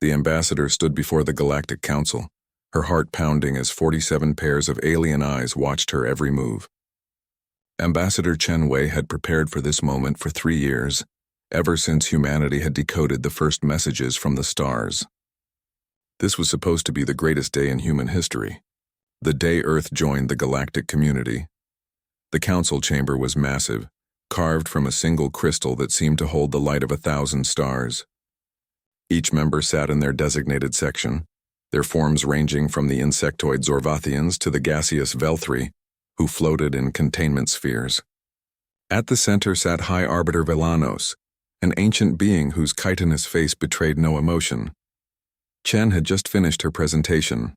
The ambassador stood before the Galactic Council, her heart pounding as 47 pairs of alien eyes watched her every move. Ambassador Chen Wei had prepared for this moment for 3 years, ever since humanity had decoded the first messages from the stars. This was supposed to be the greatest day in human history, the day Earth joined the galactic community. The council chamber was massive, carved from a single crystal that seemed to hold the light of 1,000 stars. Each member sat in their designated section, their forms ranging from the insectoid Zorvathians to the gaseous Velthri, who floated in containment spheres. At the center sat High Arbiter Velanos, an ancient being whose chitinous face betrayed no emotion. Chen had just finished her presentation.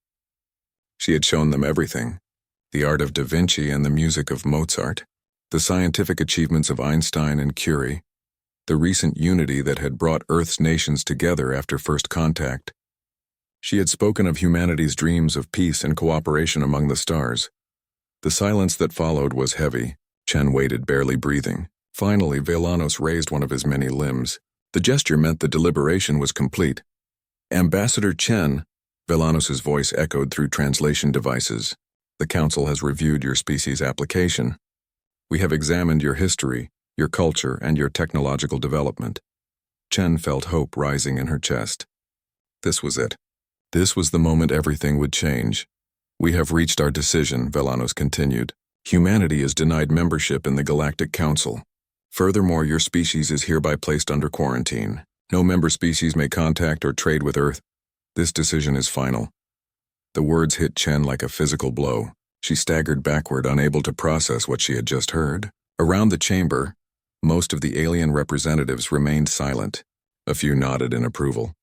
She had shown them everything: the art of Da Vinci and the music of Mozart, the scientific achievements of Einstein and Curie, the recent unity that had brought Earth's nations together after first contact. She had spoken of humanity's dreams of peace and cooperation among the stars. The silence that followed was heavy. Chen waited, barely breathing. Finally, Velanos raised one of his many limbs. The gesture meant the deliberation was complete. Ambassador Chen, Velanos's voice echoed through translation devices. The Council has reviewed your species application. We have examined your history, your culture, and your technological development. Chen felt hope rising in her chest. This was it. This was the moment everything would change. We have reached our decision, Velanos continued. Humanity is denied membership in the Galactic Council. Furthermore, your species is hereby placed under quarantine. No member species may contact or trade with Earth. This decision is final. The words hit Chen like a physical blow. She staggered backward, unable to process what she had just heard. Around the chamber, most of the alien representatives remained silent. A few nodded in approval.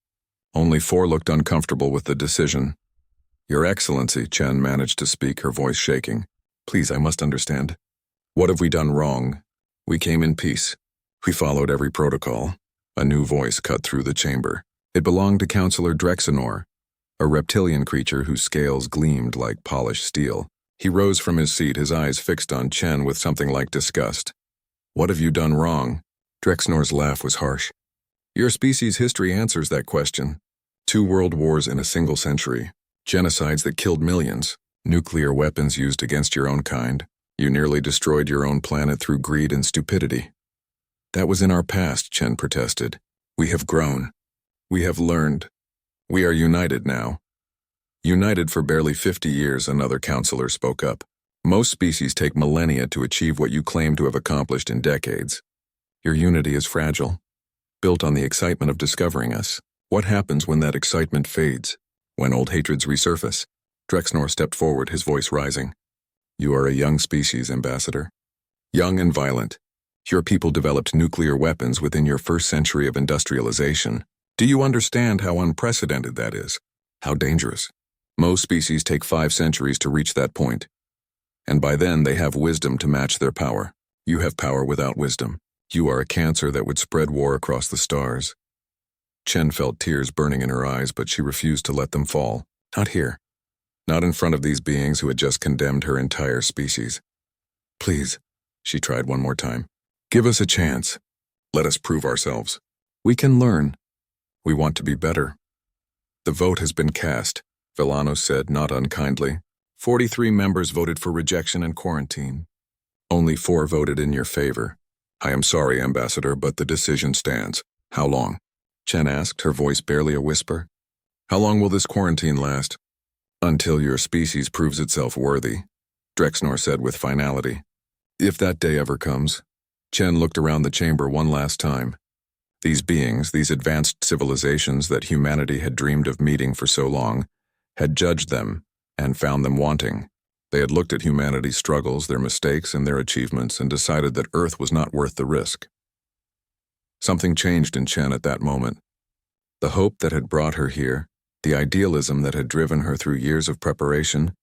Only 4 looked uncomfortable with the decision. Your Excellency, Chen managed to speak, her voice shaking. Please, I must understand. What have we done wrong? We came in peace. We followed every protocol. A new voice cut through the chamber. It belonged to Councillor Drexenor, a reptilian creature whose scales gleamed like polished steel. He rose from his seat, his eyes fixed on Chen with something like disgust. What have you done wrong? Drexenor's laugh was harsh. Your species' history answers that question. 2 world wars in a single century. Genocides that killed millions. Nuclear weapons used against your own kind. You nearly destroyed your own planet through greed and stupidity. That was in our past, Chen protested. We have grown. We have learned. We are united now. United for barely 50 years, another counselor spoke up. Most species take millennia to achieve what you claim to have accomplished in decades. Your unity is fragile, built on the excitement of discovering us. What happens when that excitement fades? When old hatreds resurface? Drexenor stepped forward, his voice rising. You are a young species, Ambassador. Young and violent. Your people developed nuclear weapons within your first century of industrialization. Do you understand how unprecedented that is? How dangerous? Most species take 5 centuries to reach that point. And by then they have wisdom to match their power. You have power without wisdom. You are a cancer that would spread war across the stars. Chen felt tears burning in her eyes, but she refused to let them fall. Not here. Not in front of these beings who had just condemned her entire species. Please, she tried one more time. Give us a chance. Let us prove ourselves. We can learn. We want to be better. The vote has been cast, Velanos said, not unkindly. 43 members voted for rejection and quarantine. Only 4 voted in your favor. I am sorry, Ambassador, but the decision stands. How long? Chen asked, her voice barely a whisper. How long will this quarantine last? Until your species proves itself worthy, Drexenor said with finality. If that day ever comes. Chen looked around the chamber one last time. These beings, these advanced civilizations that humanity had dreamed of meeting for so long, had judged them and found them wanting. They had looked at humanity's struggles, their mistakes, and their achievements and decided that Earth was not worth the risk. Something changed in Chen at that moment. The hope that had brought her here, the idealism that had driven her through years of preparation,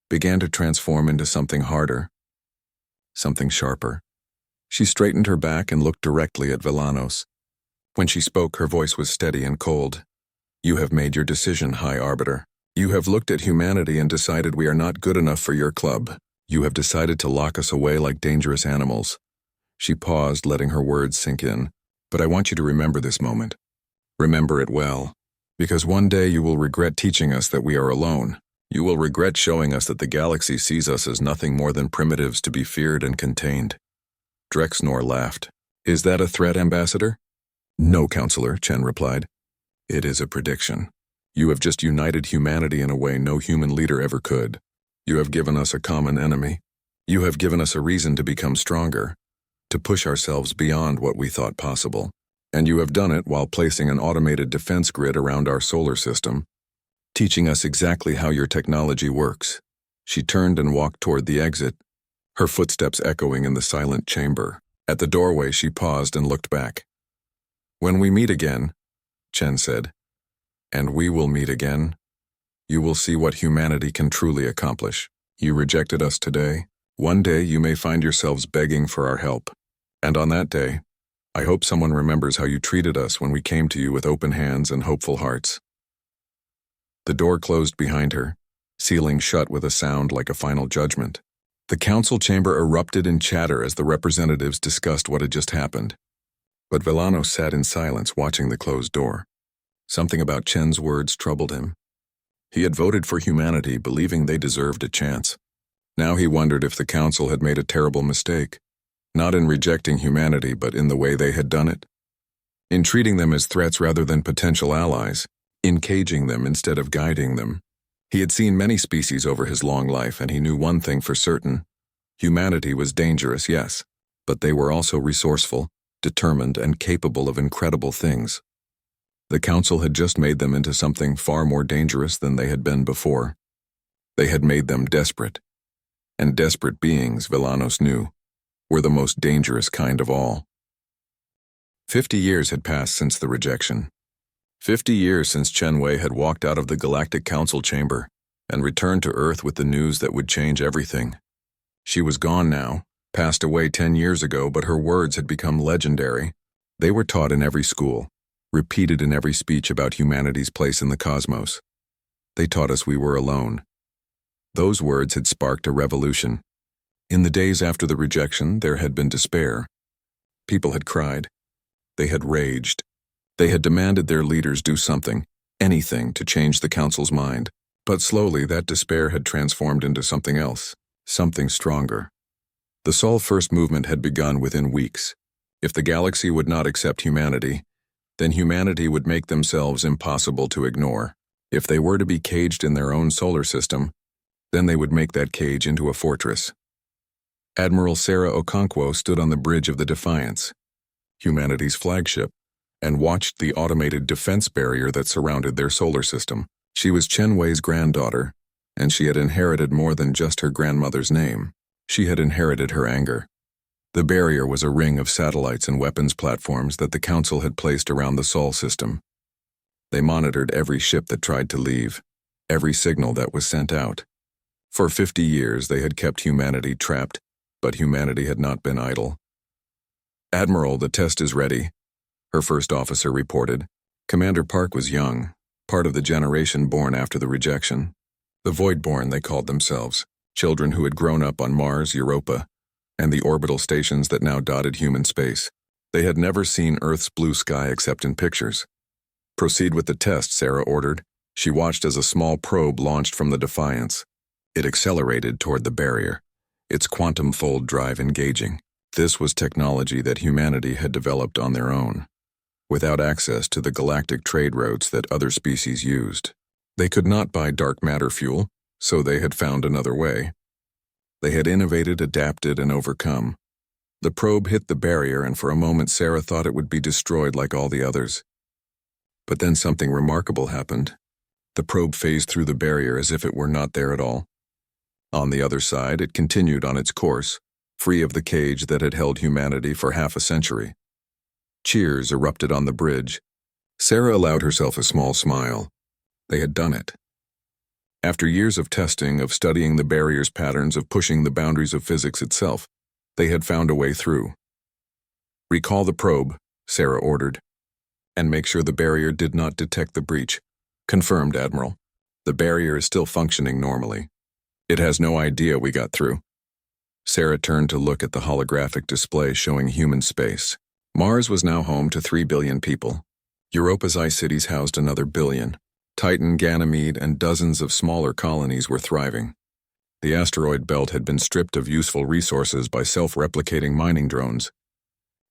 began to transform into something harder, something sharper. She straightened her back and looked directly at Velanos. When she spoke, her voice was steady and cold. You have made your decision, High Arbiter. You have looked at humanity and decided we are not good enough for your club. You have decided to lock us away like dangerous animals. She paused, letting her words sink in. But I want you to remember this moment. Remember it well. Because one day you will regret teaching us that we are alone. You will regret showing us that the galaxy sees us as nothing more than primitives to be feared and contained." Drexnor laughed. "Is that a threat, Ambassador?" "No, Counselor," Chen replied. "It is a prediction. You have just united humanity in a way no human leader ever could. You have given us a common enemy. You have given us a reason to become stronger, to push ourselves beyond what we thought possible. And you have done it while placing an automated defense grid around our solar system, teaching us exactly how your technology works." She turned and walked toward the exit, her footsteps echoing in the silent chamber. At the doorway, she paused and looked back. "When we meet again," Chen said, "and we will meet again, you will see what humanity can truly accomplish. You rejected us today. One day you may find yourselves begging for our help. And on that day, I hope someone remembers how you treated us when we came to you with open hands and hopeful hearts." The door closed behind her, sealing shut with a sound like a final judgment. The council chamber erupted in chatter as the representatives discussed what had just happened. But Villano sat in silence watching the closed door. Something about Chen's words troubled him. He had voted for humanity, believing they deserved a chance. Now he wondered if the council had made a terrible mistake, not in rejecting humanity, but in the way they had done it. In treating them as threats rather than potential allies, in caging them instead of guiding them. He had seen many species over his long life, and he knew one thing for certain. Humanity was dangerous, yes, but they were also resourceful, determined, and capable of incredible things. The council had just made them into something far more dangerous than they had been before. They had made them desperate. And desperate beings, Villanos knew, were the most dangerous kind of all. 50 years had passed since the rejection. 50 years since Chen Wei had walked out of the Galactic Council chamber and returned to Earth with the news that would change everything. She was gone now, passed away 10 years ago, but her words had become legendary. They were taught in every school, repeated in every speech about humanity's place in the cosmos. They taught us we were alone. Those words had sparked a revolution. In the days after the rejection, there had been despair. People had cried. They had raged. They had demanded their leaders do something, anything, to change the council's mind. But slowly that despair had transformed into something else, something stronger. The Sol First movement had begun within weeks. If the galaxy would not accept humanity, then humanity would make themselves impossible to ignore. If they were to be caged in their own solar system, then they would make that cage into a fortress. Admiral Sarah Okonkwo stood on the bridge of the Defiance, humanity's flagship, and watched the automated defense barrier that surrounded their solar system. She was Chen Wei's granddaughter, and she had inherited more than just her grandmother's name. She had inherited her anger. The barrier was a ring of satellites and weapons platforms that the Council had placed around the Sol system. They monitored every ship that tried to leave, every signal that was sent out. For 50 years they had kept humanity trapped, but humanity had not been idle. "Admiral, the test is ready," her first officer reported. Commander Park was young, part of the generation born after the rejection. The Voidborn, they called themselves, children who had grown up on Mars, Europa, and the orbital stations that now dotted human space. They had never seen Earth's blue sky except in pictures. "Proceed with the test," Sarah ordered. She watched as a small probe launched from the Defiance. It accelerated toward the barrier, its quantum fold drive engaging. This was technology that humanity had developed on their own, without access to the galactic trade routes that other species used. They could not buy dark matter fuel, so they had found another way. They had innovated, adapted, and overcome. The probe hit the barrier, and for a moment Sarah thought it would be destroyed like all the others. But then something remarkable happened. The probe phased through the barrier as if it were not there at all. On the other side, it continued on its course, free of the cage that had held humanity for half a century. Cheers erupted on the bridge. Sarah allowed herself a small smile. They had done it. After years of testing, of studying the barrier's patterns, of pushing the boundaries of physics itself, they had found a way through. "Recall the probe," Sarah ordered, "and make sure the barrier did not detect the breach." "Confirmed, Admiral. The barrier is still functioning normally. It has no idea we got through." Sarah turned to look at the holographic display showing human space. Mars was now home to 3 billion people. Europa's ice cities housed another billion. Titan, Ganymede, and dozens of smaller colonies were thriving. The asteroid belt had been stripped of useful resources by self-replicating mining drones.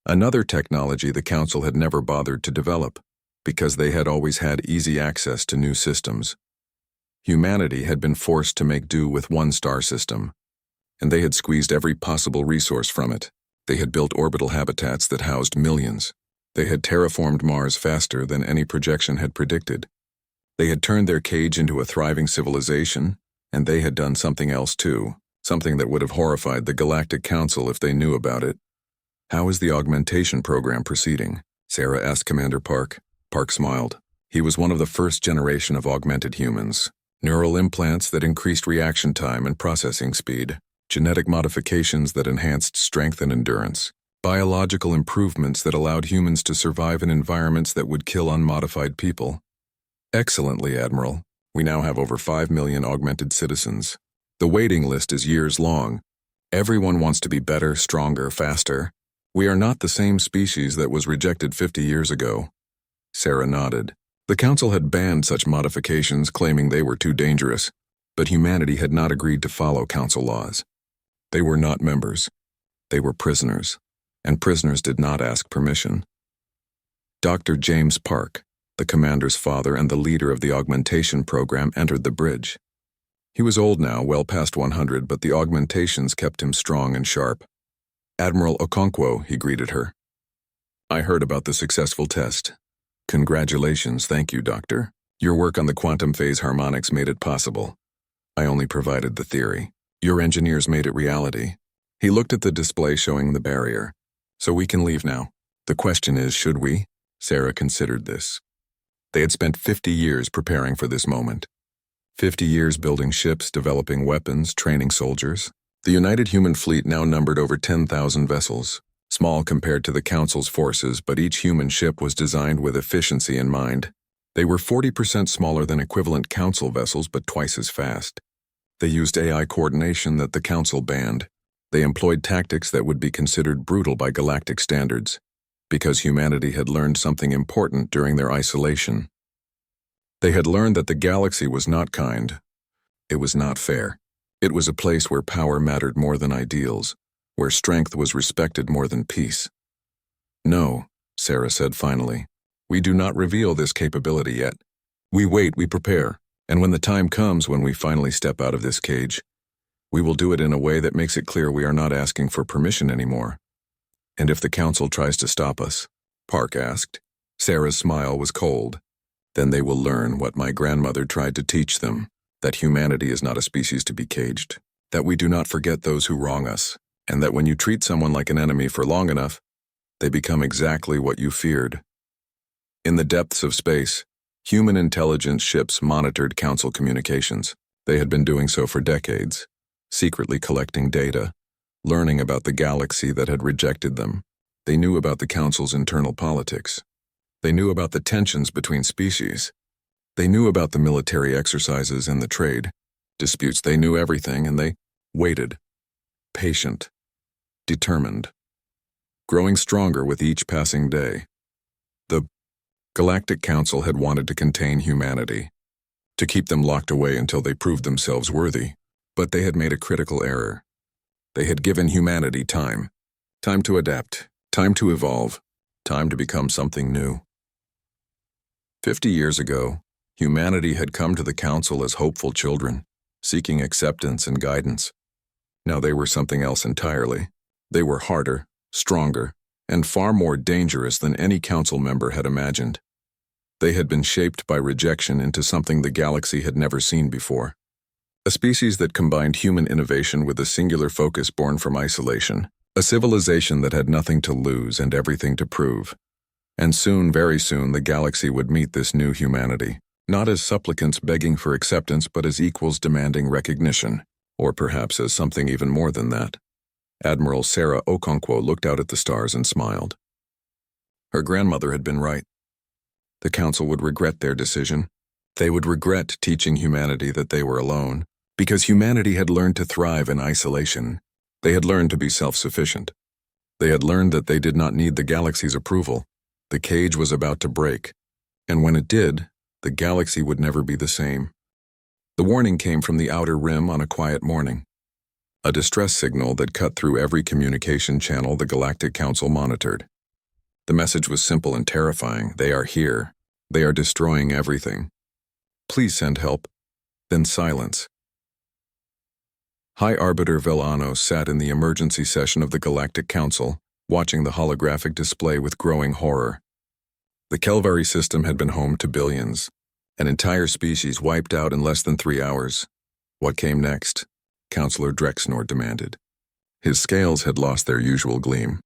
Another technology the Council had never bothered to develop, because they had always had easy access to new systems. Humanity had been forced to make do with one star system, and they had squeezed every possible resource from it. They had built orbital habitats that housed millions. They had terraformed Mars faster than any projection had predicted. They had turned their cage into a thriving civilization, and they had done something else too, something that would have horrified the Galactic Council if they knew about it. "How is the augmentation program proceeding?" Sarah asked Commander Park. Park smiled. He was one of the first generation of augmented humans. Neural implants that increased reaction time and processing speed, genetic modifications that enhanced strength and endurance, biological improvements that allowed humans to survive in environments that would kill unmodified people. "Excellently, Admiral. We now have over 5 million augmented citizens. The waiting list is years long. Everyone wants to be better, stronger, faster. We are not the same species that was rejected 50 years ago." Sarah nodded. The Council had banned such modifications, claiming they were too dangerous, but humanity had not agreed to follow Council laws. They were not members. They were prisoners, and prisoners did not ask permission. Dr. James Park, the commander's father and the leader of the augmentation program, entered the bridge. He was old now, well past 100, but the augmentations kept him strong and sharp. "Admiral Okonkwo," he greeted her. "I heard about the successful test. Congratulations, thank you, Doctor. Your work on the quantum phase harmonics made it possible. I only provided the theory. Your engineers made it reality." He looked at the display showing the barrier. "So we can leave now. The question is, should we?" Sarah considered this. They had spent 50 years preparing for this moment. 50 years building ships, developing weapons, training soldiers. The United Human Fleet now numbered over 10,000 vessels. Small compared to the Council's forces, but each human ship was designed with efficiency in mind. They were 40% smaller than equivalent Council vessels, but twice as fast. They used AI coordination that the Council banned. They employed tactics that would be considered brutal by galactic standards, because humanity had learned something important during their isolation. They had learned that the galaxy was not kind. It was not fair. It was a place where power mattered more than ideals, where strength was respected more than peace. "No," Sarah said finally. "We do not reveal this capability yet. We wait, we prepare, and when the time comes when we finally step out of this cage, we will do it in a way that makes it clear we are not asking for permission anymore." "And if the Council tries to stop us?" Park asked. Sarah's smile was cold. "Then they will learn what my grandmother tried to teach them, that humanity is not a species to be caged, that we do not forget those who wrong us, and that when you treat someone like an enemy for long enough, they become exactly what you feared." In the depths of space, human intelligence ships monitored Council communications. They had been doing so for decades, secretly collecting data, learning about the galaxy that had rejected them. They knew about the Council's internal politics. They knew about the tensions between species. They knew about the military exercises and the trade disputes. They knew everything, and they waited, patient, determined, growing stronger with each passing day. The Galactic Council had wanted to contain humanity, to keep them locked away until they proved themselves worthy, but they had made a critical error. They had given humanity time to adapt, time to evolve, time to become something new. 50 years ago, humanity had come to the Council as hopeful children, seeking acceptance and guidance. Now they were something else entirely. They were harder, stronger, and far more dangerous than any Council member had imagined. They had been shaped by rejection into something the galaxy had never seen before. A species that combined human innovation with a singular focus born from isolation. A civilization that had nothing to lose and everything to prove. And soon, very soon, the galaxy would meet this new humanity, not as supplicants begging for acceptance, but as equals demanding recognition, or perhaps as something even more than that. Admiral Sarah Okonkwo looked out at the stars and smiled. Her grandmother had been right. The Council would regret their decision. They would regret teaching humanity that they were alone, because humanity had learned to thrive in isolation. They had learned to be self-sufficient. They had learned that they did not need the galaxy's approval. The cage was about to break, And when it did, the galaxy would never be the same. The warning came from the outer rim on a quiet morning. A distress signal that cut through every communication channel the Galactic Council monitored. The message was simple and terrifying. They are here. They are destroying everything. Please send help. Then silence. High Arbiter Velanos sat in the emergency session of the Galactic Council, watching the holographic display with growing horror. The Kelvari system had been home to billions. An entire species wiped out in less than 3 hours. What came next? Counselor Drexnor demanded. His scales had lost their usual gleam.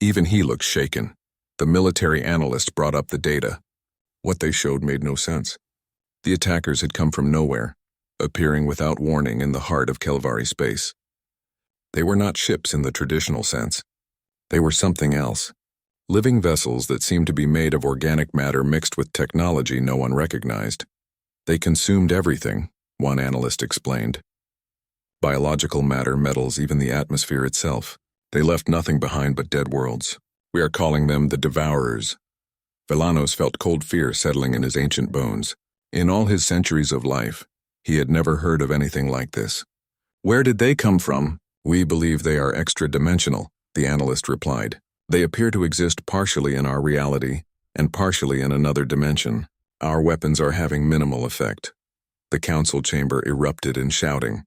Even he looked shaken. The military analyst brought up the data. What they showed made no sense. The attackers had come from nowhere, appearing without warning in the heart of Kelvari space. They were not ships in the traditional sense. They were something else. Living vessels that seemed to be made of organic matter mixed with technology no one recognized. They consumed everything, one analyst explained. Biological matter, metals, even the atmosphere itself. They left nothing behind but dead worlds. We are calling them the Devourers. Velanos felt cold fear settling in his ancient bones. In all his centuries of life, he had never heard of anything like this. Where did they come from? We believe they are extra-dimensional, the analyst replied. They appear to exist partially in our reality and partially in another dimension. Our weapons are having minimal effect. The council chamber erupted in shouting.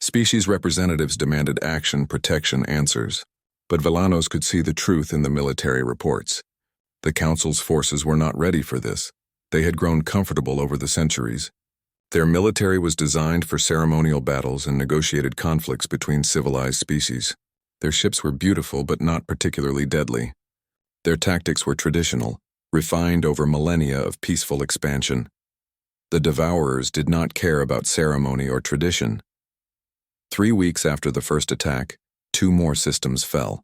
Species representatives demanded action, protection, answers. But Velanos could see the truth in the military reports. The council's forces were not ready for this. They had grown comfortable over the centuries. Their military was designed for ceremonial battles and negotiated conflicts between civilized species. Their ships were beautiful but not particularly deadly. Their tactics were traditional, refined over millennia of peaceful expansion. The Devourers did not care about ceremony or tradition. 3 weeks after the first attack, 2 more systems fell.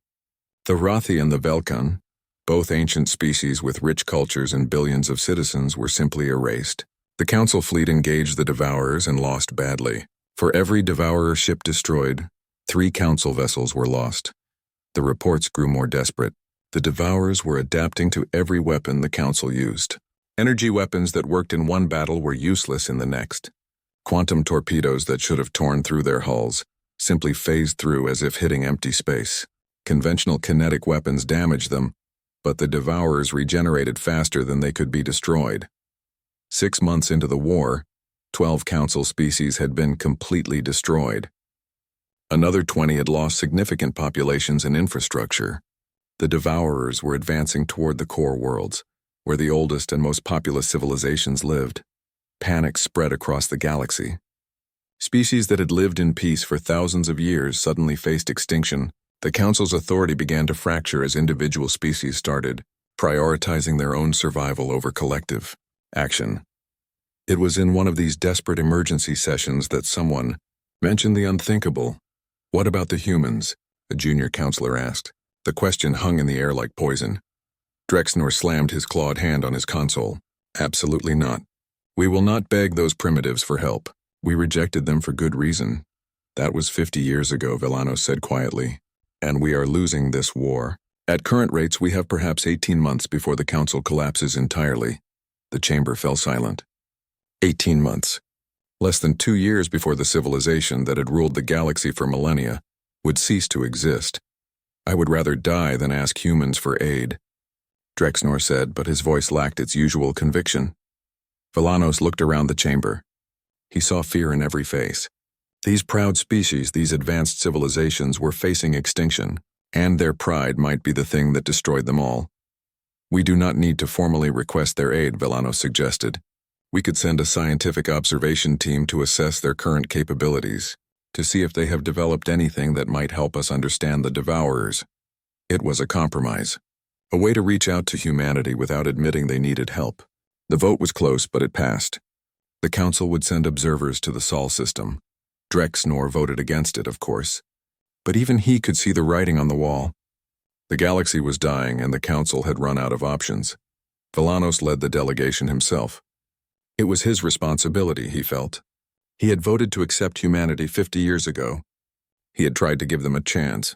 The Rathi and the Velkan, both ancient species with rich cultures and billions of citizens, were simply erased. The Council fleet engaged the Devourers and lost badly. For every Devourer ship destroyed, 3 Council vessels were lost. The reports grew more desperate. The Devourers were adapting to every weapon the Council used. Energy weapons that worked in one battle were useless in the next. Quantum torpedoes that should have torn through their hulls simply phased through as if hitting empty space. Conventional kinetic weapons damaged them, but the Devourers regenerated faster than they could be destroyed. 6 months into the war, 12 Council species had been completely destroyed. Another 20 had lost significant populations and infrastructure. The Devourers were advancing toward the core worlds, where the oldest and most populous civilizations lived. Panic spread across the galaxy. Species that had lived in peace for thousands of years suddenly faced extinction. The Council's authority began to fracture as individual species started prioritizing their own survival over collective action. It was in one of these desperate emergency sessions that someone mentioned the unthinkable. What about the humans? A junior counselor asked. The question hung in the air like poison. Drexnor slammed his clawed hand on his console. Absolutely not. We will not beg those primitives for help. We rejected them for good reason. That was 50 years ago, Velanos said quietly. And we are losing this war. At current rates, we have perhaps 18 months before the Council collapses entirely. The chamber fell silent. 18 months. Less than 2 years before the civilization that had ruled the galaxy for millennia would cease to exist. I would rather die than ask humans for aid, Drexnor said, but his voice lacked its usual conviction. Velanos looked around the chamber. He saw fear in every face. These proud species, these advanced civilizations, were facing extinction, and their pride might be the thing that destroyed them all. We do not need to formally request their aid, Velanos suggested. We could send a scientific observation team to assess their current capabilities, to see if they have developed anything that might help us understand the Devourers. It was a compromise, a way to reach out to humanity without admitting they needed help. The vote was close, but it passed. The Council would send observers to the Sol system. Drexnor voted against it, of course. But even he could see the writing on the wall. The galaxy was dying, and the Council had run out of options. Velanos led the delegation himself. It was his responsibility, he felt. He had voted to accept humanity 50 years ago. He had tried to give them a chance.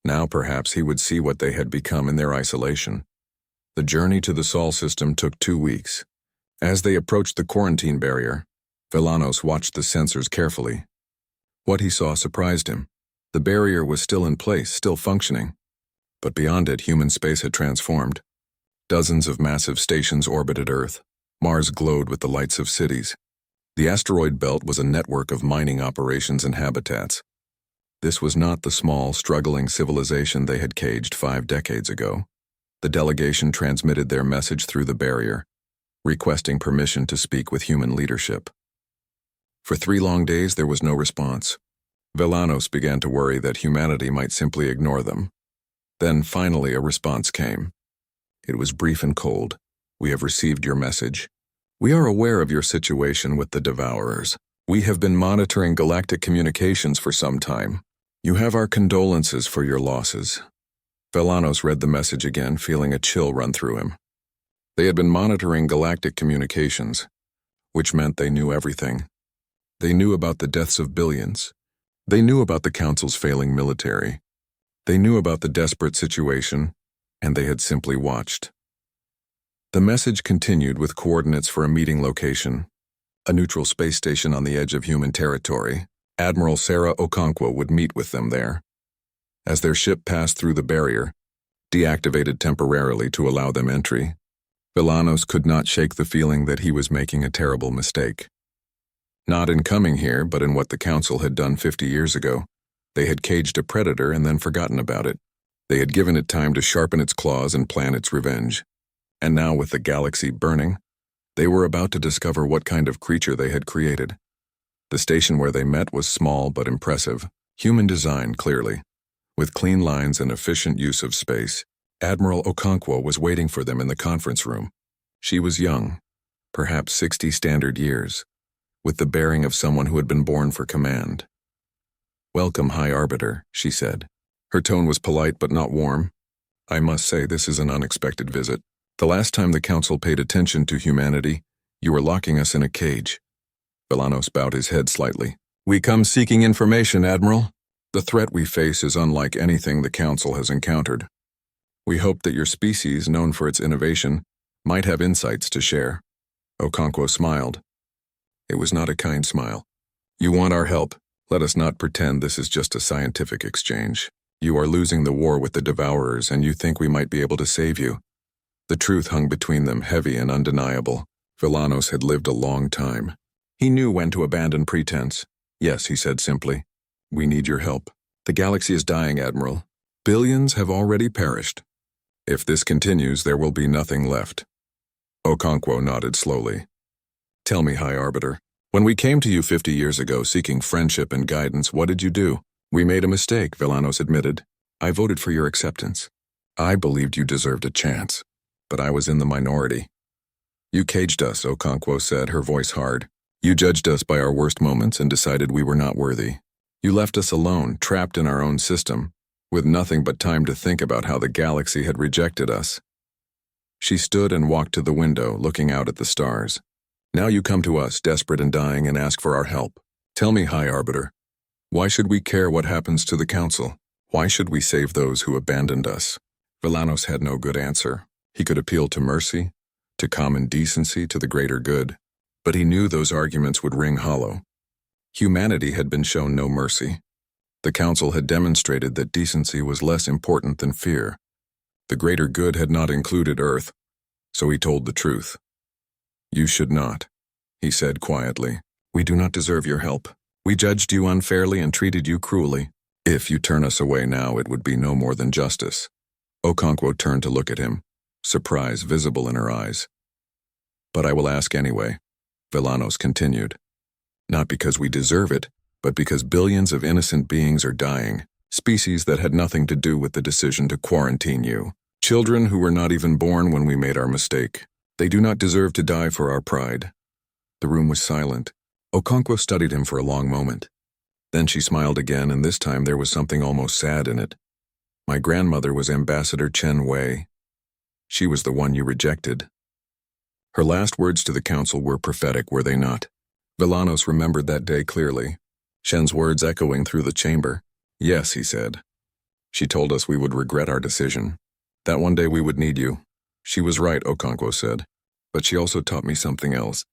Now perhaps he would see what they had become in their isolation. The journey to the Sol system took 2 weeks. As they approached the quarantine barrier, Villanos watched the sensors carefully. What he saw surprised him. The barrier was still in place, still functioning. But beyond it, human space had transformed. Dozens of massive stations orbited Earth. Mars glowed with the lights of cities. The asteroid belt was a network of mining operations and habitats. This was not the small, struggling civilization they had caged 5 decades ago. The delegation transmitted their message through the barrier, requesting permission to speak with human leadership. For 3 long days, there was no response. Villanos began to worry that humanity might simply ignore them. Then, finally, a response came. It was brief and cold. "We have received your message. We are aware of your situation with the Devourers. We have been monitoring galactic communications for some time. You have our condolences for your losses." Villanos read the message again, feeling a chill run through him. They had been monitoring galactic communications, which meant they knew everything. They knew about the deaths of billions. They knew about the Council's failing military. They knew about the desperate situation, and they had simply watched. The message continued with coordinates for a meeting location, a neutral space station on the edge of human territory. Admiral Sarah Okonkwo would meet with them there. As their ship passed through the barrier, deactivated temporarily to allow them entry, Villanos could not shake the feeling that he was making a terrible mistake. Not in coming here, but in what the Council had done 50 years ago. They had caged a predator and then forgotten about it. They had given it time to sharpen its claws and plan its revenge. And now, with the galaxy burning, they were about to discover what kind of creature they had created. The station where they met was small but impressive, human design clearly. With clean lines and efficient use of space, Admiral Okonkwo was waiting for them in the conference room. She was young, perhaps 60 standard years, with the bearing of someone who had been born for command. "Welcome, High Arbiter," she said. Her tone was polite but not warm. "I must say this is an unexpected visit. The last time the Council paid attention to humanity, you were locking us in a cage." Villanos bowed his head slightly. "We come seeking information, Admiral. The threat we face is unlike anything the Council has encountered. We hope that your species, known for its innovation, might have insights to share." Okonkwo smiled. It was not a kind smile. "You want our help. Let us not pretend this is just a scientific exchange. You are losing the war with the Devourers, and you think we might be able to save you." The truth hung between them, heavy and undeniable. Villanos had lived a long time. He knew when to abandon pretense. "Yes," he said simply. "We need your help. The galaxy is dying, Admiral. Billions have already perished. If this continues, there will be nothing left." Okonkwo nodded slowly. "Tell me, High Arbiter, when we came to you 50 years ago seeking friendship and guidance, what did you do?" "We made a mistake," Villanos admitted. "I voted for your acceptance. I believed you deserved a chance, but I was in the minority." "You caged us," Okonkwo said, her voice hard. "You judged us by our worst moments and decided we were not worthy. You left us alone, trapped in our own system, with nothing but time to think about how the galaxy had rejected us." She stood and walked to the window, looking out at the stars. "Now you come to us, desperate and dying, and ask for our help. Tell me, High Arbiter, why should we care what happens to the Council? Why should we save those who abandoned us?" Villanos had no good answer. He could appeal to mercy, to common decency, to the greater good, but he knew those arguments would ring hollow. Humanity had been shown no mercy. The Council had demonstrated that decency was less important than fear. The greater good had not included Earth, so he told the truth. "You should not," he said quietly. "We do not deserve your help. We judged you unfairly and treated you cruelly. If you turn us away now, it would be no more than justice." Okonkwo turned to look at him, surprise visible in her eyes. "But I will ask anyway," Villanos continued. "Not because we deserve it, but because billions of innocent beings are dying, species that had nothing to do with the decision to quarantine you. Children who were not even born when we made our mistake. They do not deserve to die for our pride." The room was silent. Okonkwo studied him for a long moment. Then she smiled again, and this time there was something almost sad in it. "My grandmother was Ambassador Chen Wei. She was the one you rejected." Her last words to the Council were prophetic, were they not? Villanos remembered that day clearly, Shen's words echoing through the chamber. "Yes," he said. "She told us we would regret our decision, that one day we would need you. She was right, Okonkwo said, but she also taught me something else.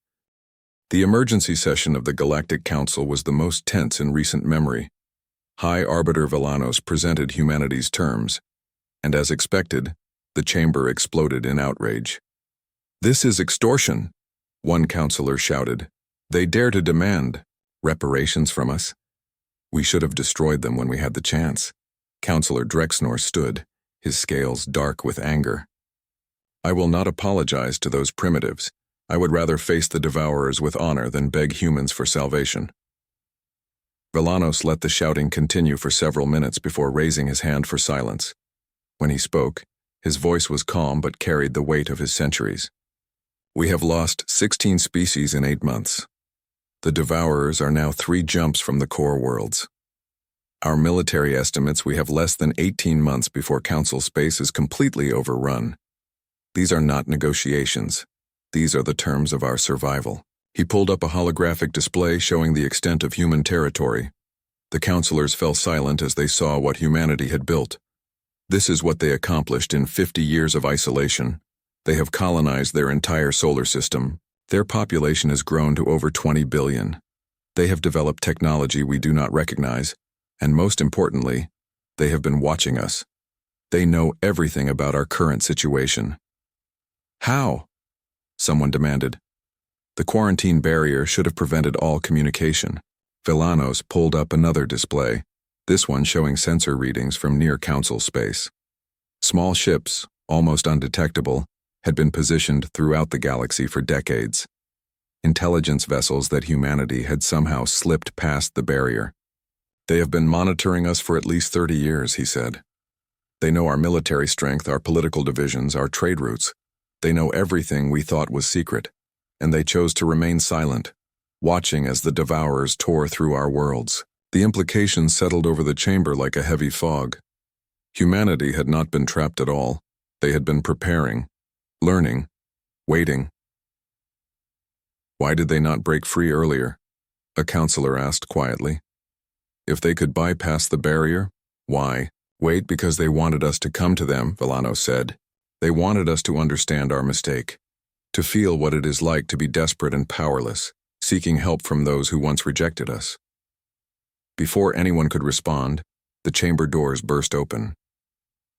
The emergency session of the Galactic Council was the most tense in recent memory. High Arbiter Villanos presented humanity's terms, and as expected, the chamber exploded in outrage. "This is extortion," one counselor shouted. "They dare to demand reparations from us. We should have destroyed them when we had the chance." Counselor Drexnor stood, his scales dark with anger. "I will not apologize to those primitives. I would rather face the devourers with honor than beg humans for salvation." Villanos let the shouting continue for several minutes before raising his hand for silence. When he spoke, his voice was calm but carried the weight of his centuries. "We have lost 16 species in 8 months. The devourers are now 3 jumps from the core worlds. Our military estimates we have less than 18 months before Council space is completely overrun. These are not negotiations. These are the terms of our survival." He pulled up a holographic display showing the extent of human territory. The counselors fell silent as they saw what humanity had built. This is what they accomplished in 50 years of isolation. They have colonized their entire solar system. Their population has grown to over 20 billion. They have developed technology we do not recognize, and most importantly, they have been watching us. They know everything about our current situation. "How?" someone demanded. "The quarantine barrier should have prevented all communication." Villanos pulled up another display, this one showing sensor readings from near Council space. Small ships, almost undetectable, had been positioned throughout the galaxy for decades. Intelligence vessels that humanity had somehow slipped past the barrier. "They have been monitoring us for at least 30 years, he said. "They know our military strength, our political divisions, our trade routes. They know everything we thought was secret, and they chose to remain silent, watching as the devourers tore through our worlds." The implications settled over the chamber like a heavy fog. Humanity had not been trapped at all. They had been preparing, learning, waiting. "Why did they not break free earlier?" a counselor asked quietly. "If they could bypass the barrier, why?" "Wait because they wanted us to come to them," Villanos said. "They wanted us to understand our mistake, to feel what it is like to be desperate and powerless, seeking help from those who once rejected us." Before anyone could respond, the chamber doors burst open.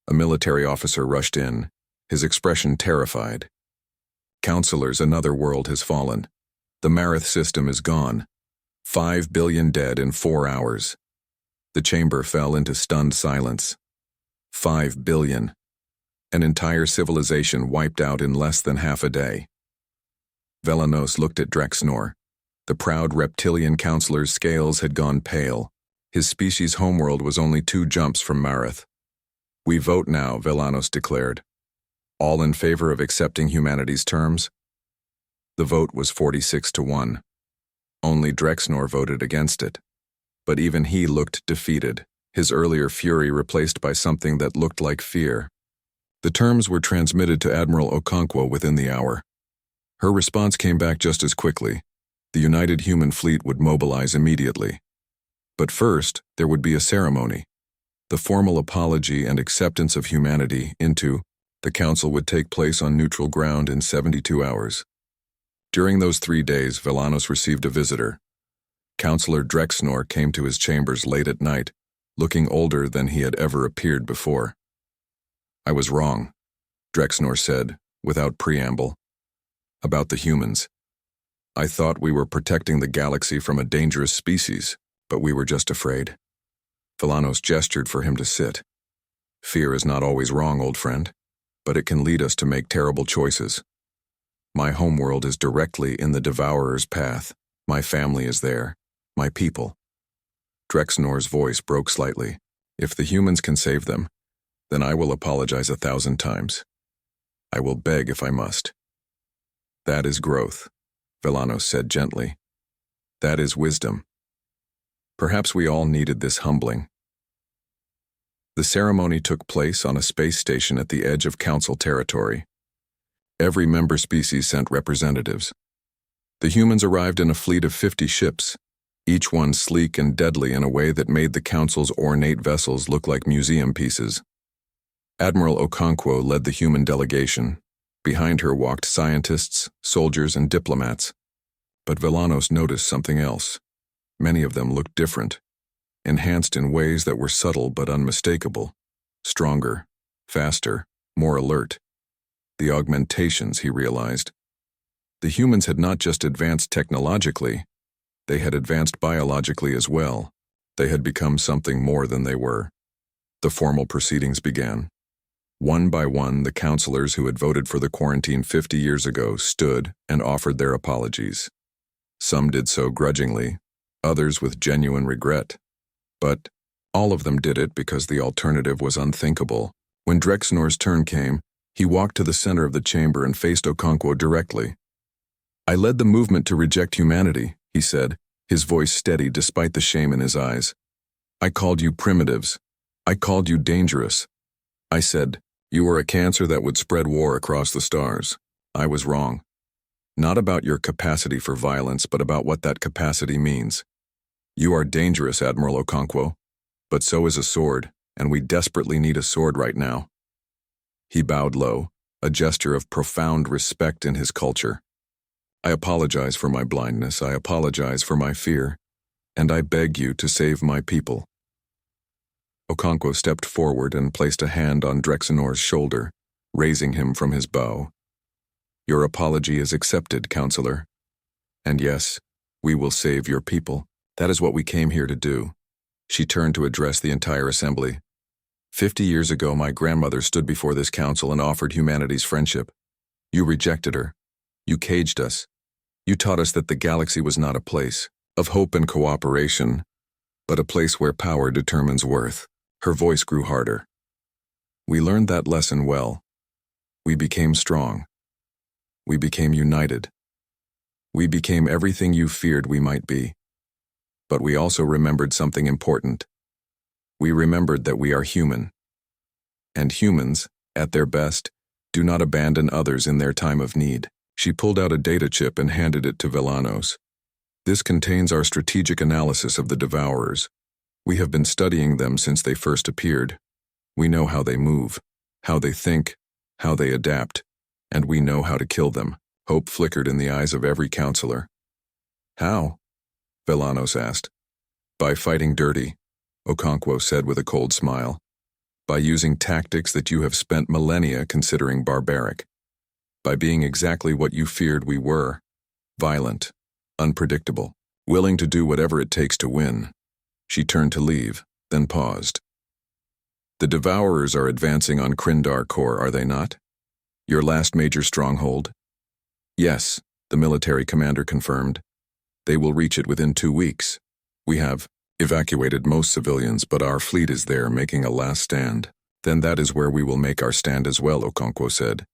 A military officer rushed in, his expression terrified. "Counselors, another world has fallen. The Marith system is gone. 5 billion dead in 4 hours." The chamber fell into stunned silence. 5 billion. An entire civilization wiped out in less than half a day. Villanos looked at Drexnor. The proud reptilian counselor's scales had gone pale. His species' homeworld was only 2 jumps from Marith. "We vote now," Villanos declared. "All in favor of accepting humanity's terms?" The vote was 46-1. Only Drexnor voted against it. But even he looked defeated, his earlier fury replaced by something that looked like fear. The terms were transmitted to Admiral Okonkwo within the hour. Her response came back just as quickly. The United Human Fleet would mobilize immediately. But first, there would be a ceremony. The formal apology and acceptance of humanity into the Council would take place on neutral ground in 72 hours. During those 3 days, Villanos received a visitor. Counselor Drexnor came to his chambers late at night, looking older than he had ever appeared before. "I was wrong," Drexnor said, without preamble, "about the humans. I thought we were protecting the galaxy from a dangerous species, but we were just afraid." Villanos gestured for him to sit. "Fear is not always wrong, old friend, but it can lead us to make terrible choices. My homeworld is directly in the Devourer's path. My family is there, my people." Drexnor's voice broke slightly. "If the humans can save them, then I will apologize 1,000 times. I will beg if I must." "That is growth," Villanos said gently. "That is wisdom. Perhaps we all needed this humbling." The ceremony took place on a space station at the edge of Council territory. Every member species sent representatives. The humans arrived in a fleet of 50 ships, each one sleek and deadly in a way that made the Council's ornate vessels look like museum pieces. Admiral Okonkwo led the human delegation, Behind her walked scientists, soldiers, and diplomats. But Villanos noticed something else. Many of them looked different, enhanced in ways that were subtle but unmistakable. Stronger, faster, more alert. The augmentations, he realized. The humans had not just advanced technologically, they had advanced biologically as well. They had become something more than they were. The formal proceedings began. One by one, the counselors who had voted for the quarantine 50 years ago stood and offered their apologies. Some did so grudgingly, others with genuine regret. But all of them did it because the alternative was unthinkable. When Drexenor's turn came, he walked to the center of the chamber and faced Okonkwo directly. "I led the movement to reject humanity," he said, his voice steady despite the shame in his eyes. "I called you primitives. I called you dangerous. I said, you were a cancer that would spread war across the stars. I was wrong. Not about your capacity for violence, but about what that capacity means. You are dangerous, Admiral Okonkwo, but so is a sword, and we desperately need a sword right now." He bowed low, a gesture of profound respect in his culture. "I apologize for my blindness, I apologize for my fear, and I beg you to save my people." Okonkwo stepped forward and placed a hand on Drexenor's shoulder, raising him from his bow. "Your apology is accepted, Counselor. And yes, we will save your people. That is what we came here to do." She turned to address the entire assembly. 50 years ago, my grandmother stood before this council and offered humanity's friendship. You rejected her. You caged us. You taught us that the galaxy was not a place of hope and cooperation, but a place where power determines worth. Her voice grew harder. We learned that lesson well. We became strong. We became united. We became everything you feared we might be. But we also remembered something important. We remembered that we are human. And humans, at their best, do not abandon others in their time of need. She pulled out a data chip and handed it to Villanos. This contains our strategic analysis of the Devourers. We have been studying them since they first appeared. We know how they move, how they think, how they adapt, and we know how to kill them. Hope flickered in the eyes of every counselor. "How?" Villanos asked. "By fighting dirty," Okonkwo said with a cold smile. "By using tactics that you have spent millennia considering barbaric. By being exactly what you feared we were, violent, unpredictable, willing to do whatever it takes to win." She turned to leave, then paused. "The Devourers are advancing on Krindar Core, are they not? Your last major stronghold?" "Yes," the military commander confirmed. "They will reach it within 2 weeks. We have evacuated most civilians, but our fleet is there making a last stand." "Then that is where we will make our stand as well," Okonkwo said.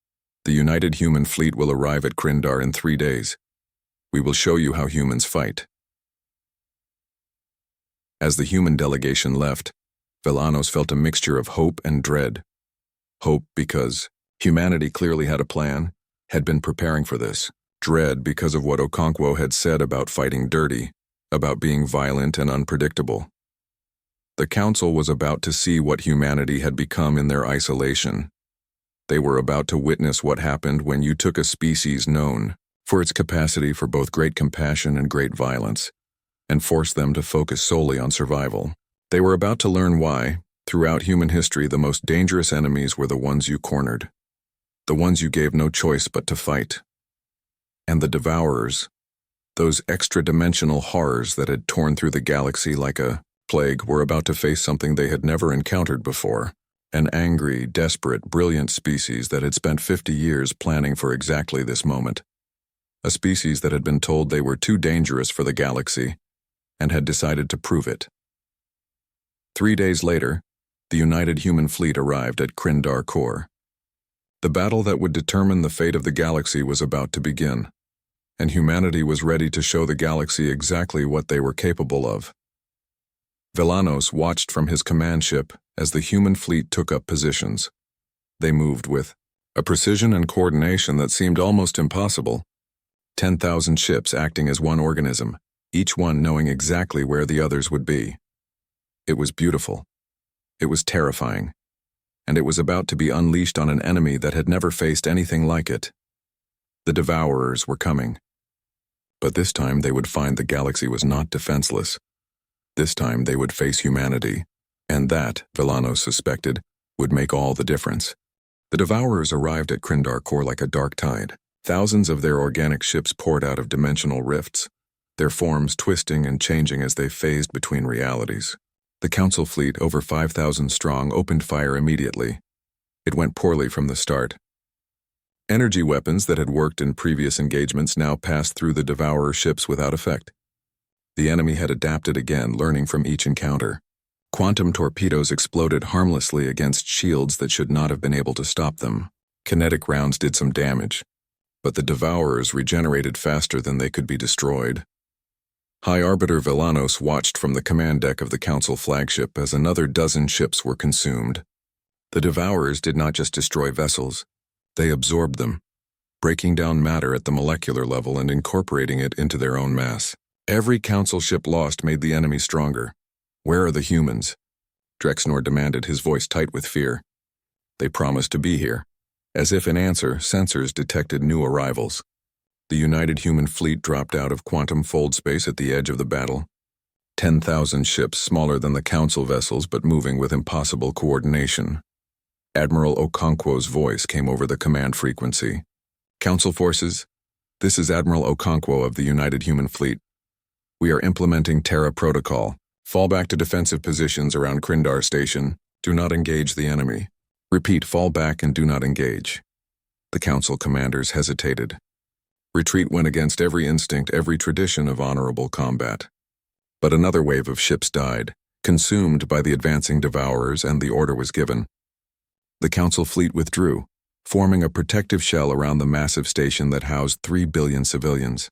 "The United Human Fleet will arrive at Krindar in 3 days. We will show you how humans fight." As the human delegation left, Villanos felt a mixture of hope and dread. Hope because humanity clearly had a plan, had been preparing for this. Dread because of what Okonkwo had said about fighting dirty, about being violent and unpredictable. The council was about to see what humanity had become in their isolation. They were about to witness what happened when you took a species known for its capacity for both great compassion and great violence, and forced them to focus solely on survival. They were about to learn why, throughout human history, the most dangerous enemies were the ones you cornered, the ones you gave no choice but to fight. And the Devourers, those extra-dimensional horrors that had torn through the galaxy like a plague, were about to face something they had never encountered before. An angry, desperate, brilliant species that had spent 50 years planning for exactly this moment. A species that had been told they were too dangerous for the galaxy, and had decided to prove it. 3 days later, the United Human Fleet arrived at Krindar Core. The battle that would determine the fate of the galaxy was about to begin, and humanity was ready to show the galaxy exactly what they were capable of. Villanos watched from his command ship as the human fleet took up positions. They moved with a precision and coordination that seemed almost impossible. 10,000 ships acting as one organism, each one knowing exactly where the others would be. It was beautiful. It was terrifying. and it was about to be unleashed on an enemy that had never faced anything like it. The Devourers were coming. But this time they would find the galaxy was not defenseless. This time they would face humanity, and that, Villanos suspected, would make all the difference. The Devourers arrived at Krindar Core like a dark tide. Thousands of their organic ships poured out of dimensional rifts, their forms twisting and changing as they phased between realities. The Council fleet, over 5,000 strong, opened fire immediately. It went poorly from the start. Energy weapons that had worked in previous engagements now passed through the Devourer ships without effect. The enemy had adapted again, learning from each encounter. Quantum torpedoes exploded harmlessly against shields that should not have been able to stop them. Kinetic rounds did some damage, but the Devourers regenerated faster than they could be destroyed. High Arbiter Villanos watched from the command deck of the Council flagship as another dozen ships were consumed. The Devourers did not just destroy vessels, they absorbed them, breaking down matter at the molecular level and incorporating it into their own mass. Every Council ship lost made the enemy stronger. Where are the humans? Drexnor demanded, his voice tight with fear. They promised to be here. As if in answer, sensors detected new arrivals. The United Human Fleet dropped out of quantum fold space at the edge of the battle. 10,000 ships, smaller than the Council vessels but moving with impossible coordination. Admiral Okonkwo's voice came over the command frequency. Council forces, this is Admiral Okonkwo of the United Human Fleet. We are implementing Terra Protocol. Fall back to defensive positions around Krindar Station. Do not engage the enemy. Repeat, fall back and do not engage. The Council commanders hesitated. Retreat went against every instinct, every tradition of honorable combat. But another wave of ships died, consumed by the advancing Devourers, and the order was given. The Council fleet withdrew, forming a protective shell around the massive station that housed 3 billion civilians.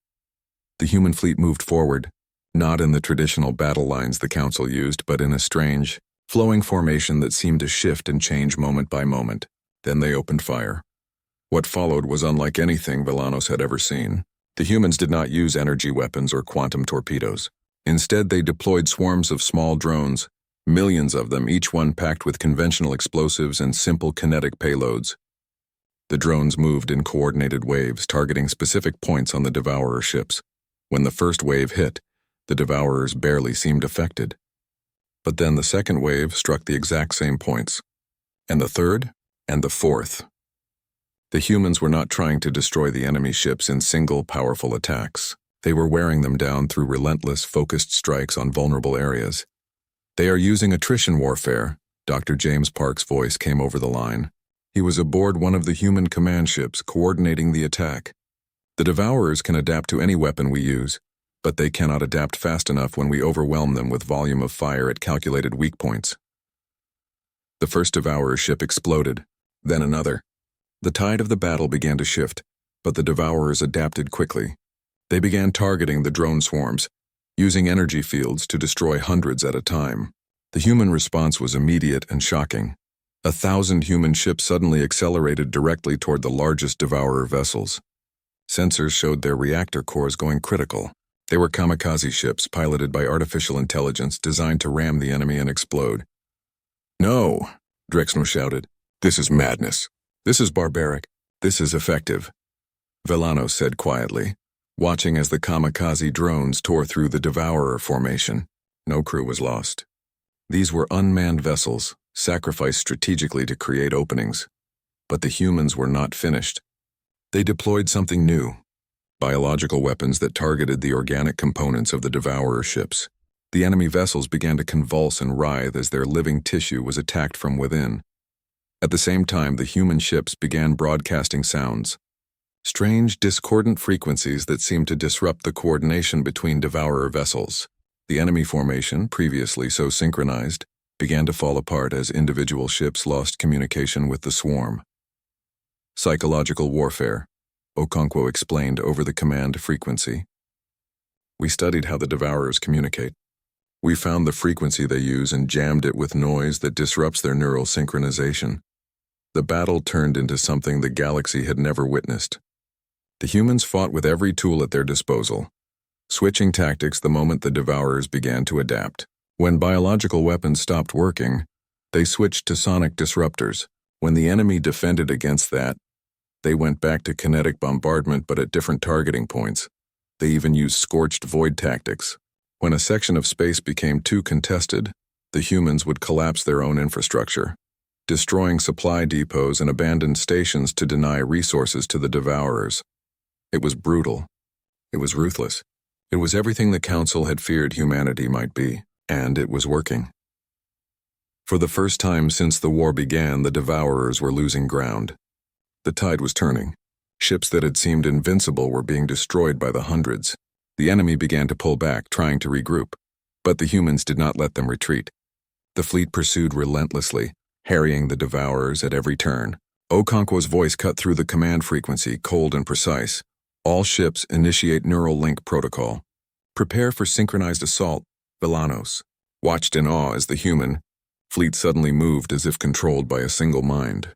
The human fleet moved forward, not in the traditional battle lines the Council used, but in a strange, flowing formation that seemed to shift and change moment by moment. Then they opened fire. What followed was unlike anything Villanos had ever seen. The humans did not use energy weapons or quantum torpedoes. Instead, they deployed swarms of small drones, millions of them, each one packed with conventional explosives and simple kinetic payloads. The drones moved in coordinated waves, targeting specific points on the Devourer ships. When the first wave hit, the Devourers barely seemed affected. But then the second wave struck the exact same points, and the third, and the fourth. The humans were not trying to destroy the enemy ships in single, powerful attacks. They were wearing them down through relentless, focused strikes on vulnerable areas. They are using attrition warfare, Dr. James Park's voice came over the line. He was aboard one of the human command ships, coordinating the attack. The Devourers can adapt to any weapon we use, but they cannot adapt fast enough when we overwhelm them with volume of fire at calculated weak points. The first Devourer ship exploded, then another. The tide of the battle began to shift, but the Devourers adapted quickly. They began targeting the drone swarms, using energy fields to destroy hundreds at a time. The human response was immediate and shocking. 1,000 human ships suddenly accelerated directly toward the largest Devourer vessels. Sensors showed their reactor cores going critical. They were kamikaze ships piloted by artificial intelligence designed to ram the enemy and explode. "No," Drexnor shouted. "This is madness. This is barbaric. This is effective," Villanos said quietly, watching as the kamikaze drones tore through the Devourer formation. No crew was lost. These were unmanned vessels, sacrificed strategically to create openings. But the humans were not finished. They deployed something new, biological weapons that targeted the organic components of the Devourer ships. The enemy vessels began to convulse and writhe as their living tissue was attacked from within. At the same time, the human ships began broadcasting sounds. Strange, discordant frequencies that seemed to disrupt the coordination between Devourer vessels. The enemy formation, previously so synchronized, began to fall apart as individual ships lost communication with the swarm. Psychological warfare, Okonkwo explained over the command frequency. We studied how the Devourers communicate. We found the frequency they use and jammed it with noise that disrupts their neural synchronization. The battle turned into something the galaxy had never witnessed. The humans fought with every tool at their disposal, switching tactics the moment the Devourers began to adapt. When biological weapons stopped working, They switched to sonic disruptors. When the enemy defended against that, they went back to kinetic bombardment but at different targeting points. They even used scorched void tactics. When a section of space became too contested, the humans would collapse their own infrastructure, destroying supply depots and abandoned stations to deny resources to the devourers. It was brutal. It was ruthless. It was everything the Council had feared humanity might be, and it was working. For the first time since the war began, the devourers were losing ground. The tide was turning. Ships that had seemed invincible were being destroyed by the hundreds. The enemy began to pull back, trying to regroup, but the humans did not let them retreat. The fleet pursued relentlessly, harrying the devourers at every turn. Okonkwo's voice cut through the command frequency, cold and precise. All ships initiate neural link protocol. Prepare for synchronized assault, Villanos. Watched in awe as the human fleet suddenly moved as if controlled by a single mind.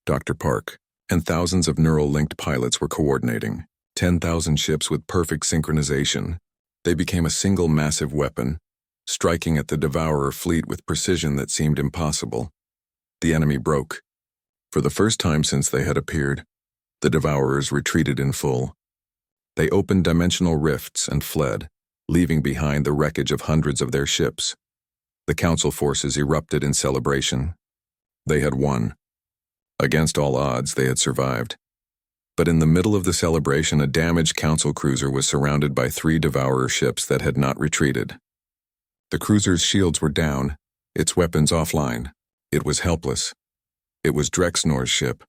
Dr. Park and thousands of neural-linked pilots were coordinating. 10,000 ships with perfect synchronization. They became a single massive weapon, striking at the Devourer fleet with precision that seemed impossible. The enemy broke. For the first time since they had appeared, the Devourers retreated in full. They opened dimensional rifts and fled, leaving behind the wreckage of hundreds of their ships. The Council forces erupted in celebration. They had won. Against all odds, they had survived. But in the middle of the celebration, a damaged Council cruiser was surrounded by 3 Devourer ships that had not retreated. The cruiser's shields were down, its weapons offline. It was helpless. It was Drexnor's ship.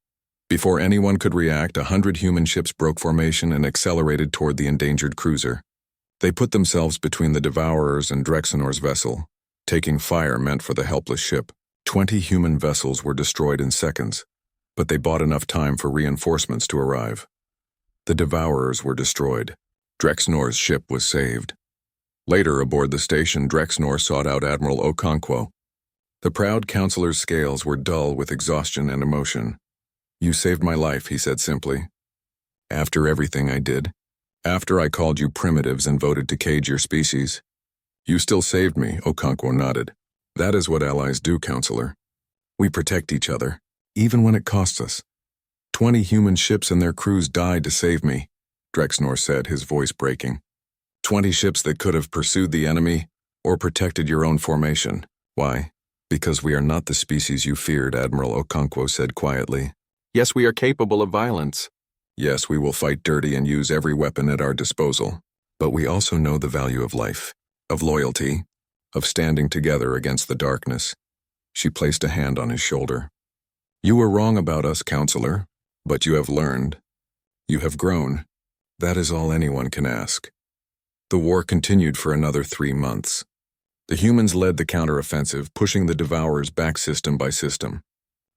Before anyone could react, 100 human ships broke formation and accelerated toward the endangered cruiser. They put themselves between the Devourers and Drexnor's vessel. Taking fire meant for the helpless ship. 20 human vessels were destroyed in seconds, but they bought enough time for reinforcements to arrive. The Devourers were destroyed. Drexnor's ship was saved. Later, aboard the station, Drexnor sought out Admiral Okonkwo. The proud counselor's scales were dull with exhaustion and emotion. "You saved my life," he said simply. "After everything I did, after I called you primitives and voted to cage your species, you still saved me," Okonkwo nodded. "That is what allies do, counselor. We protect each other, even when it costs us. 20 human ships and their crews died to save me," Drexnor said, his voice breaking. 20 ships that could have pursued the enemy or protected your own formation. Why? Because we are not the species you feared, Admiral Okonkwo said quietly. Yes, we are capable of violence. Yes, we will fight dirty and use every weapon at our disposal. But we also know the value of life, of loyalty, of standing together against the darkness. She placed a hand on his shoulder. You were wrong about us, counselor, but you have learned. You have grown. That is all anyone can ask. The war continued for another 3 months. The humans led the counteroffensive, pushing the Devourers back system by system.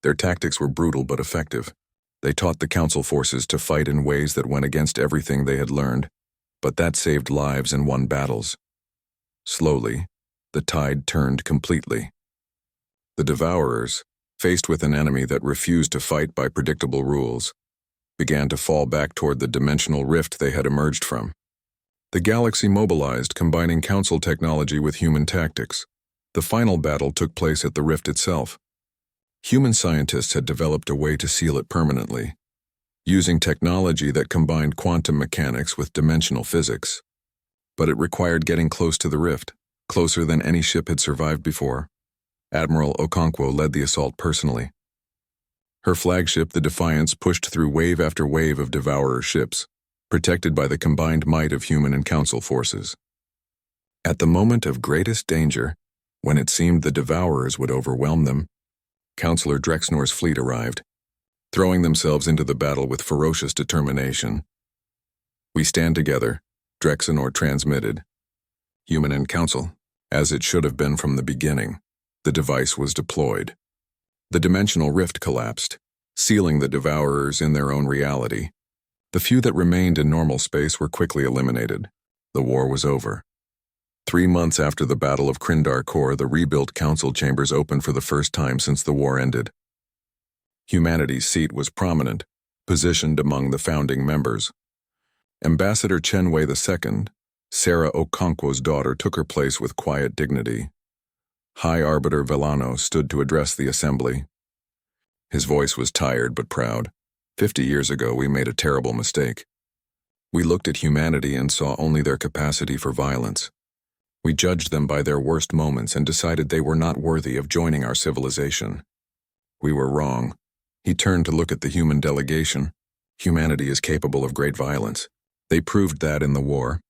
Their tactics were brutal but effective. They taught the Council forces to fight in ways that went against everything they had learned, but that saved lives and won battles. Slowly, the tide turned completely. The Devourers, faced with an enemy that refused to fight by predictable rules, began to fall back toward the dimensional rift they had emerged from. The galaxy mobilized, combining Council technology with human tactics. The final battle took place at the rift itself. Human scientists had developed a way to seal it permanently, using technology that combined quantum mechanics with dimensional physics. But it required getting close to the rift, closer than any ship had survived before. Admiral Okonkwo led the assault personally. Her flagship, the Defiance, pushed through wave after wave of Devourer ships, protected by the combined might of human and Council forces. At the moment of greatest danger, when it seemed the Devourers would overwhelm them, Counselor Drexnor's fleet arrived, throwing themselves into the battle with ferocious determination. We stand together, Drexnor transmitted. Human and Council, as it should have been from the beginning. The device was deployed. The dimensional rift collapsed, sealing the Devourers in their own reality. The few that remained in normal space were quickly eliminated. The war was over. 3 months after the Battle of Krindar Core, the rebuilt Council chambers opened for the first time since the war ended. Humanity's seat was prominent, positioned among the founding members. Ambassador Chenwei II, Sarah Okonkwo's daughter, took her place with quiet dignity. High Arbiter Villano stood to address the assembly. His voice was tired but proud. 50 years ago, we made a terrible mistake. We looked at humanity and saw only their capacity for violence. We judged them by their worst moments and decided they were not worthy of joining our civilization. We were wrong. He turned to look at the human delegation. Humanity is capable of great violence. They proved that in the war.